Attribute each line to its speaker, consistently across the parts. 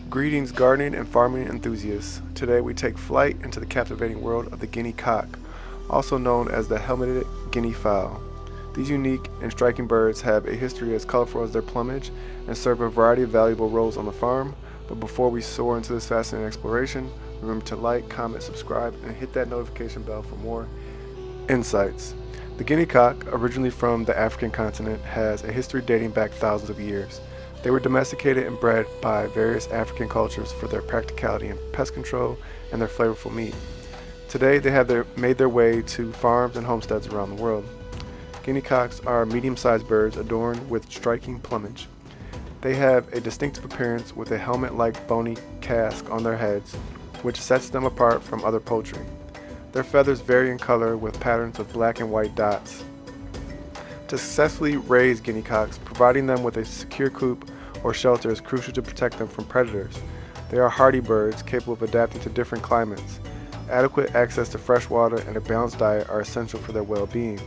Speaker 1: Greetings gardening and farming enthusiasts. Today we take flight into the captivating world of the guinea cock, also known as the helmeted guinea fowl. These unique and striking birds have a history as colorful as their plumage and serve a variety of valuable roles on the farm. But before we soar into this fascinating exploration, remember to like, comment, subscribe, and hit that notification bell for more insights. The guinea cock, originally from the African continent, has a history dating back thousands of years. They were domesticated and bred by various African cultures for their practicality in pest control and their flavorful meat. Today, they have made their way to farms and homesteads around the world. Guinea cocks are medium-sized birds adorned with striking plumage. They have a distinctive appearance with a helmet-like bony casque on their heads, which sets them apart from other poultry. Their feathers vary in color with patterns of black and white dots. To successfully raise guinea cocks, providing them with a secure coop or shelter is crucial to protect them from predators. They are hardy birds capable of adapting to different climates. Adequate access to fresh water and a balanced diet are essential for their well-being.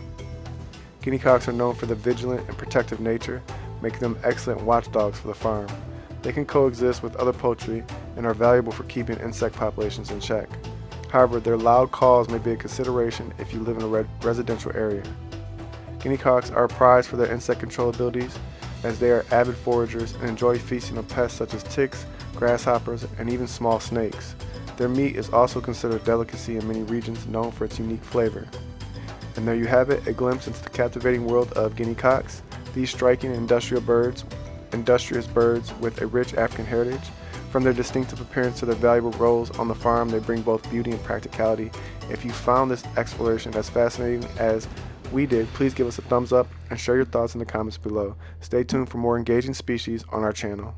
Speaker 1: Guinea cocks are known for their vigilant and protective nature, making them excellent watchdogs for the farm. They can coexist with other poultry and are valuable for keeping insect populations in check. However, their loud calls may be a consideration if you live in a residential area. Guinea cocks are prized for their insect control abilities, as they are avid foragers and enjoy feasting on pests such as ticks, grasshoppers, and even small snakes. Their meat is also considered a delicacy in many regions, known for its unique flavor. And there you have it, a glimpse into the captivating world of guinea cocks. These striking and industrious birds with a rich African heritage. From their distinctive appearance to their valuable roles on the farm, they bring both beauty and practicality. If you found this exploration as fascinating as we did, please give us a thumbs up and share your thoughts in the comments below. Stay tuned for more engaging species on our channel.